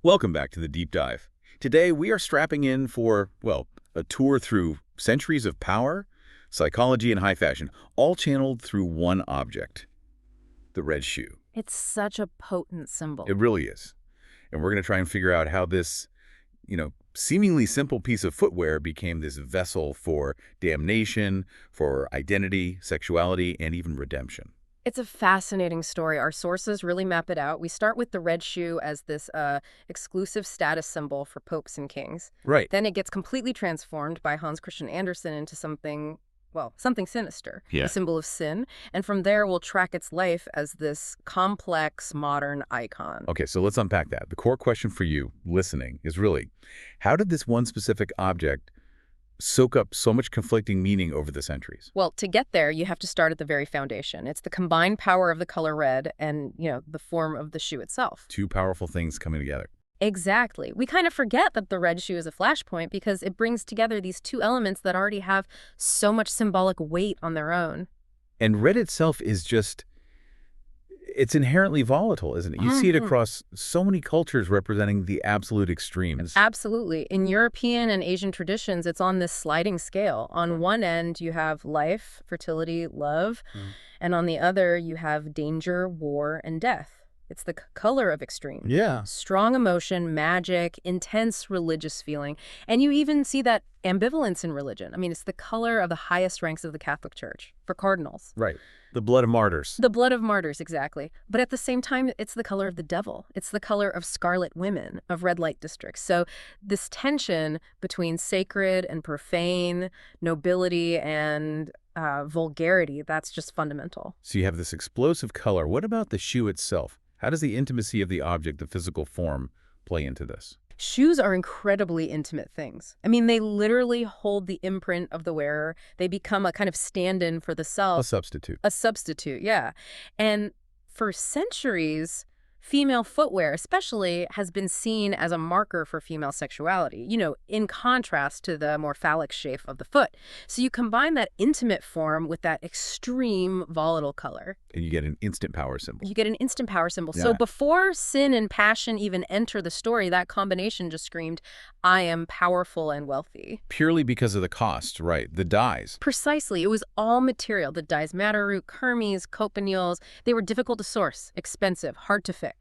Welcome back to the Deep Dive. Today we are strapping in for, well, a tour through centuries of power, psychology, and high fashion, all channeled through one object, the red shoe. It's such a potent symbol. It really is. And we're going to try and figure out how this, seemingly simple piece of footwear became this vessel for damnation, for identity, sexuality, and even redemption. It's a fascinating story. Our sources really map it out. We start with the red shoe as this exclusive status symbol for popes and kings. Right. Then it gets completely transformed by Hans Christian Andersen into something sinister, a symbol of sin. And from there, we'll track its life as this complex modern icon. Okay, so let's unpack that. The core question for you listening is really, how did this one specific object soak up so much conflicting meaning over the centuries? Well, to get there, you have to start at the very foundation. It's the combined power of the color red and, the form of the shoe itself. Two powerful things coming together. Exactly. We kind of forget that the red shoe is a flashpoint because it brings together these two elements that already have so much symbolic weight on their own. And red itself is it's inherently volatile, isn't it? You see it across so many cultures representing the absolute extremes. Absolutely. In European and Asian traditions, it's on this sliding scale. On one end, you have life, fertility, love. And on the other, you have danger, war, and death. It's the color of extreme. Yeah. Strong emotion, magic, intense religious feeling. And you even see that ambivalence in religion. I mean, it's the color of the highest ranks of the Catholic Church for cardinals. Right. The blood of martyrs. The blood of martyrs, exactly. But at the same time, it's the color of the devil. It's the color of scarlet women, of red light districts. So this tension between sacred and profane, nobility and vulgarity, that's just fundamental. So you have this explosive color. What about the shoe itself? How does the intimacy of the object, the physical form, play into this? Shoes are incredibly intimate things. I mean, they literally hold the imprint of the wearer. They become a kind of stand-in for the self. A substitute. A substitute, yeah. And for centuries, female footwear especially has been seen as a marker for female sexuality, in contrast to the more phallic shape of the foot. So you combine that intimate form with that extreme volatile color. And you get an instant power symbol. You get an instant power symbol. Yeah. So before sin and passion even enter the story, that combination just screamed, I am powerful and wealthy. Purely because of the cost, right? The dyes. Precisely. It was all material. The dyes Madderroot, Kermes, cochineals, they were difficult to source, expensive, hard to fix.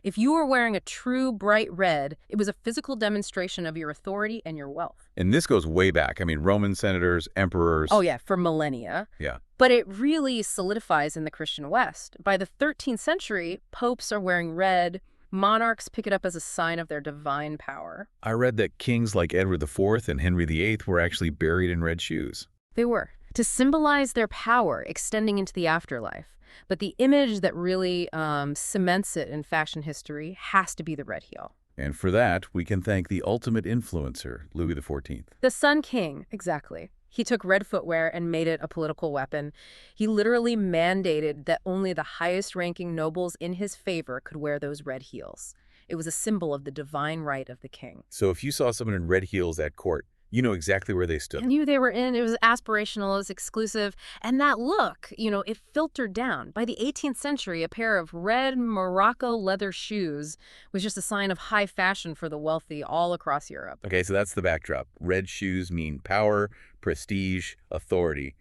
If you were wearing a true bright red, it was a physical demonstration of your authority and your wealth. And this goes way back. I mean, Roman senators, emperors. Oh, yeah, for millennia. Yeah. But it really solidifies in the Christian West. By the 13th century, popes are wearing red. Monarchs pick it up as a sign of their divine power. I read that kings like Edward IV and Henry VIII were actually buried in red shoes. They were, to symbolize their power extending into the afterlife. But the image that really cements it in fashion history has to be the red heel. And for that, we can thank the ultimate influencer, Louis XIV. The Sun King, exactly. He took red footwear and made it a political weapon. He literally mandated that only the highest-ranking nobles in his favor could wear those red heels. It was a symbol of the divine right of the king. So if you saw someone in red heels at court, you know exactly where they stood. I knew they were in. It was aspirational. It was exclusive. And that look, it filtered down. By the 18th century, a pair of red Morocco leather shoes was just a sign of high fashion for the wealthy all across Europe. Okay, so that's the backdrop. Red shoes mean power, prestige, authority.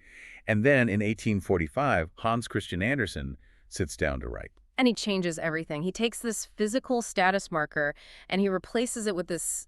And then in 1845, Hans Christian Andersen sits down to write. And he changes everything. He takes this physical status marker and he replaces it with this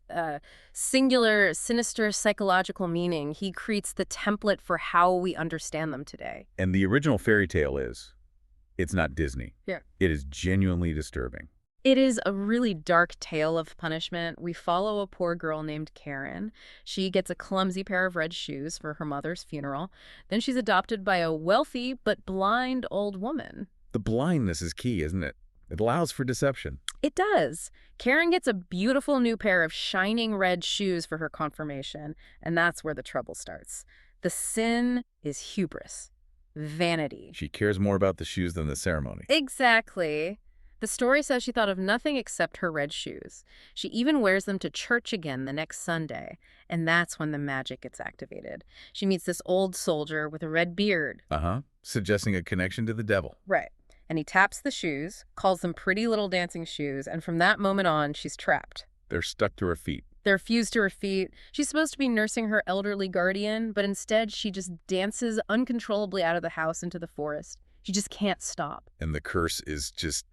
singular, sinister psychological meaning. He creates the template for how we understand them today. And the original fairy tale it's not Disney. Yeah. It is genuinely disturbing. It is a really dark tale of punishment. We follow a poor girl named Karen. She gets a clumsy pair of red shoes for her mother's funeral. Then she's adopted by a wealthy but blind old woman. The blindness is key, isn't it? It allows for deception. It does. Karen gets a beautiful new pair of shining red shoes for her confirmation, and that's where the trouble starts. The sin is hubris, vanity. She cares more about the shoes than the ceremony. Exactly. The story says she thought of nothing except her red shoes. She even wears them to church again the next Sunday, and that's when the magic gets activated. She meets this old soldier with a red beard. Suggesting a connection to the devil. Right. And he taps the shoes, calls them pretty little dancing shoes, and from that moment on, she's trapped. They're stuck to her feet. They're fused to her feet. She's supposed to be nursing her elderly guardian, but instead she just dances uncontrollably out of the house into the forest. She just can't stop. And the curse is just,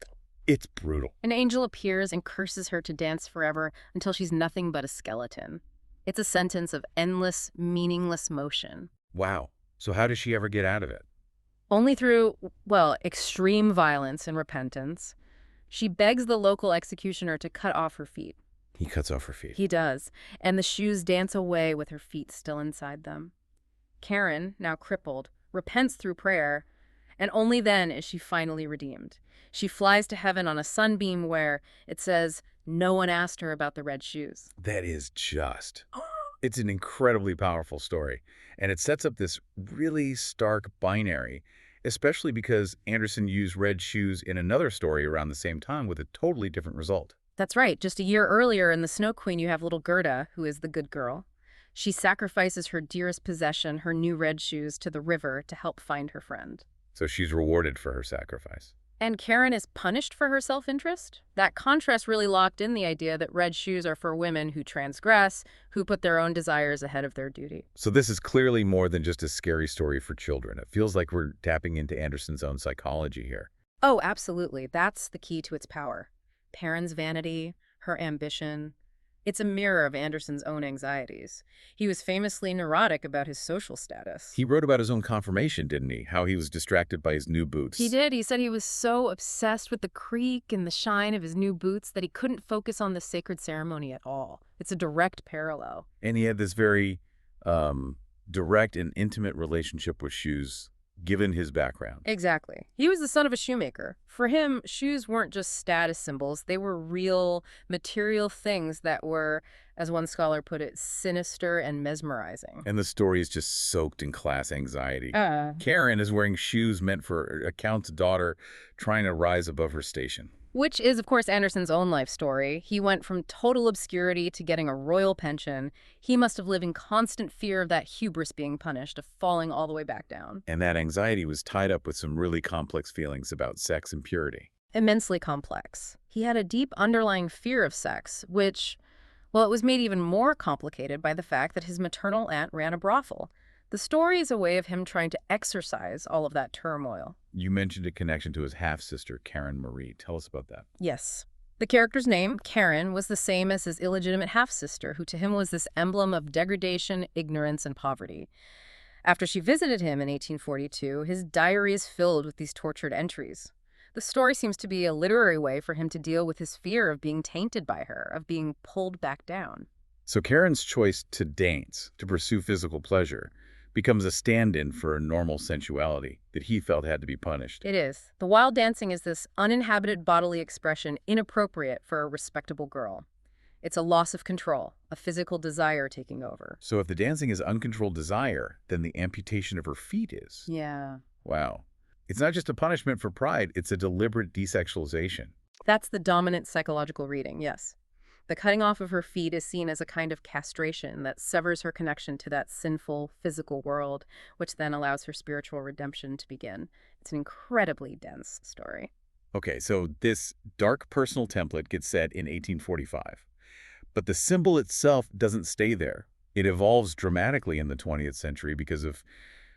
it's brutal. An angel appears and curses her to dance forever until she's nothing but a skeleton. It's a sentence of endless, meaningless motion. Wow. So how does she ever get out of it? Only through, well, extreme violence and repentance. She begs the local executioner to cut off her feet. He cuts off her feet. He does, and the shoes dance away with her feet still inside them. Karen, now crippled, repents through prayer, and only then is she finally redeemed. She flies to heaven on a sunbeam where, it says, no one asked her about the red shoes. That is just... It's an incredibly powerful story, and it sets up this really stark binary, especially because Andersen used red shoes in another story around the same time with a totally different result. That's right. Just a year earlier in The Snow Queen, you have little Gerda, who is the good girl. She sacrifices her dearest possession, her new red shoes, to the river to help find her friend. So she's rewarded for her sacrifice. And Karen is punished for her self-interest? That contrast really locked in the idea that red shoes are for women who transgress, who put their own desires ahead of their duty. So this is clearly more than just a scary story for children. It feels like we're tapping into Andersen's own psychology here. Oh, absolutely. That's the key to its power. Perrin's vanity, her ambition. It's a mirror of Andersen's own anxieties. He was famously neurotic about his social status. He wrote about his own confirmation, didn't he? How he was distracted by his new boots. He did. He said he was so obsessed with the creak and the shine of his new boots that he couldn't focus on the sacred ceremony at all. It's a direct parallel. And he had this very direct and intimate relationship with shoes, given his background. Exactly. He was the son of a shoemaker. For him, shoes weren't just status symbols. They were real, material things that were, as one scholar put it, sinister and mesmerizing. And the story is just soaked in class anxiety. Karen is wearing shoes meant for a count's daughter trying to rise above her station. Which is, of course, Andersen's own life story. He went from total obscurity to getting a royal pension. He must have lived in constant fear of that hubris being punished, of falling all the way back down. And that anxiety was tied up with some really complex feelings about sex and purity. Immensely complex. He had a deep underlying fear of sex, which, well, it was made even more complicated by the fact that his maternal aunt ran a brothel. The story is a way of him trying to exorcise all of that turmoil. You mentioned a connection to his half-sister, Karen Marie. Tell us about that. Yes. The character's name, Karen, was the same as his illegitimate half-sister, who to him was this emblem of degradation, ignorance, and poverty. After she visited him in 1842, his diary is filled with these tortured entries. The story seems to be a literary way for him to deal with his fear of being tainted by her, of being pulled back down. So Karen's choice to dance, to pursue physical pleasure, becomes a stand-in for a normal sensuality that he felt had to be punished. It is. The wild dancing is this uninhabited bodily expression inappropriate for a respectable girl. It's a loss of control, a physical desire taking over. So if the dancing is uncontrolled desire, then the amputation of her feet is. Yeah. Wow. It's not just a punishment for pride, it's a deliberate desexualization. That's the dominant psychological reading, yes. The cutting off of her feet is seen as a kind of castration that severs her connection to that sinful, physical world, which then allows her spiritual redemption to begin. It's an incredibly dense story. Okay, so this dark personal template gets set in 1845. But the symbol itself doesn't stay there. It evolves dramatically in the 20th century because of,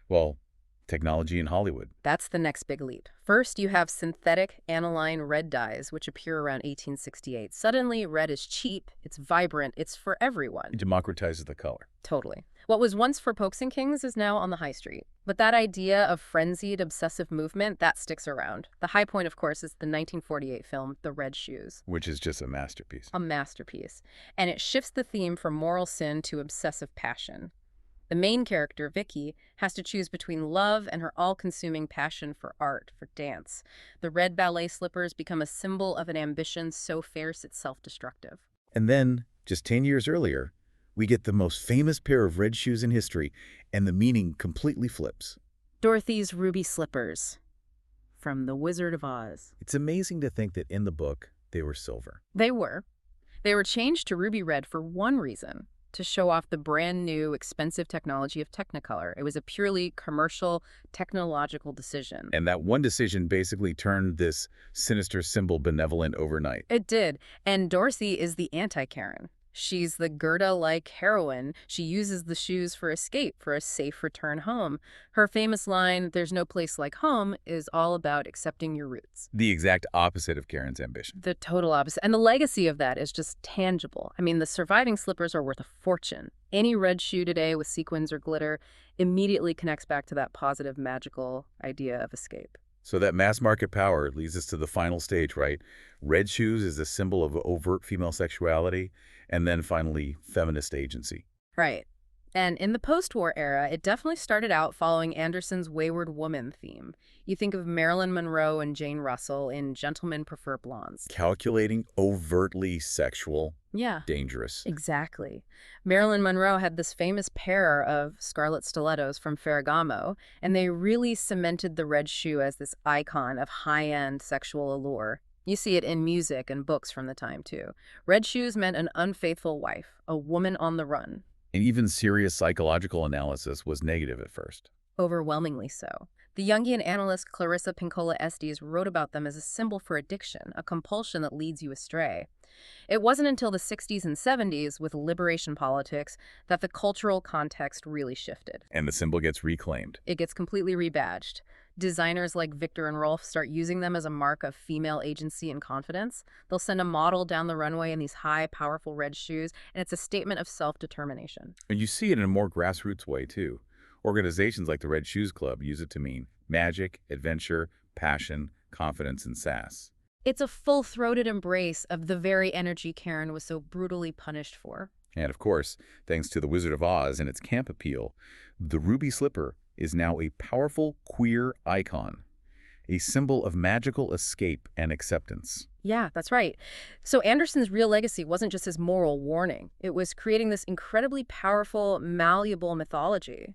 well, technology in Hollywood. That's the next big leap. First, you have synthetic aniline red dyes, which appear around 1868. Suddenly, red is cheap, it's vibrant, it's for everyone. It democratizes the color. Totally. What was once for pokes and kings is now on the high street. But that idea of frenzied, obsessive movement, that sticks around. The high point, of course, is the 1948 film, The Red Shoes. Which is just a masterpiece. A masterpiece. And it shifts the theme from moral sin to obsessive passion. The main character, Vicky, has to choose between love and her all-consuming passion for art, for dance. The red ballet slippers become a symbol of an ambition so fierce it's self-destructive. And then, just 10 years earlier, we get the most famous pair of red shoes in history, and the meaning completely flips. Dorothy's ruby slippers, from The Wizard of Oz. It's amazing to think that in the book, they were silver. They were. They were changed to ruby red for one reason. to show off the brand new, expensive technology of Technicolor. It was a purely commercial, technological decision. And that one decision basically turned this sinister symbol benevolent overnight. It did. And Dorothy is the anti-Karen. She's the Gerda-like heroine. She uses the shoes for escape, for a safe return home. Her famous line, "There's no place like home," is all about accepting your roots. The exact opposite of Karen's ambition. The total opposite. And the legacy of that is just tangible. I mean, the surviving slippers are worth a fortune. Any red shoe today with sequins or glitter immediately connects back to that positive, magical idea of escape. So that mass market power leads us to the final stage, right? Red shoes is a symbol of overt female sexuality, and then finally, feminist agency. Right. And in the post-war era, it definitely started out following Andersen's wayward woman theme. You think of Marilyn Monroe and Jane Russell in Gentlemen Prefer Blondes. Calculating, overtly sexual, Yeah. dangerous. Exactly. Marilyn Monroe had this famous pair of scarlet stilettos from Ferragamo, and they really cemented the red shoe as this icon of high-end sexual allure. You see it in music and books from the time, too. Red shoes meant an unfaithful wife, a woman on the run. And even serious psychological analysis was negative at first. Overwhelmingly so. The Jungian analyst Clarissa Pinkola Estes wrote about them as a symbol for addiction, a compulsion that leads you astray. It wasn't until the 60s and 70s, with liberation politics, that the cultural context really shifted. And the symbol gets reclaimed. It gets completely rebadged. Designers like Victor and Rolf start using them as a mark of female agency and confidence. They'll send a model down the runway in these high, powerful red shoes, and it's a statement of self-determination. And you see it in a more grassroots way, too. Organizations like the Red Shoes Club use it to mean magic, adventure, passion, confidence, and sass. It's a full-throated embrace of the very energy Karen was so brutally punished for. And of course, thanks to The Wizard of Oz and its camp appeal, the ruby slipper is now a powerful queer icon, a symbol of magical escape and acceptance. Yeah, that's right. So Andersen's real legacy wasn't just his moral warning. It was creating this incredibly powerful, malleable mythology.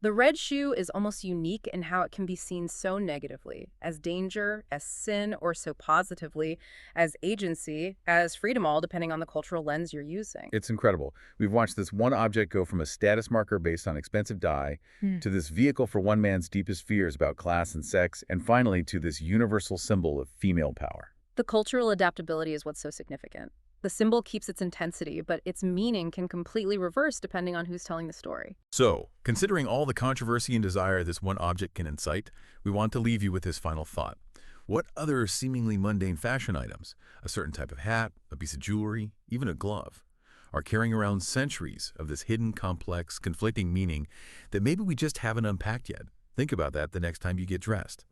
The red shoe is almost unique in how it can be seen so negatively, as danger, as sin, or so positively, as agency, as freedom, all depending on the cultural lens you're using. It's incredible. We've watched this one object go from a status marker based on expensive dye to this vehicle for one man's deepest fears about class and sex, and finally to this universal symbol of female power. The cultural adaptability is what's so significant. The symbol keeps its intensity, but its meaning can completely reverse depending on who's telling the story. So, considering all the controversy and desire this one object can incite, we want to leave you with this final thought. What other seemingly mundane fashion items, a certain type of hat, a piece of jewelry, even a glove, are carrying around centuries of this hidden, complex, conflicting meaning that maybe we just haven't unpacked yet? Think about that the next time you get dressed.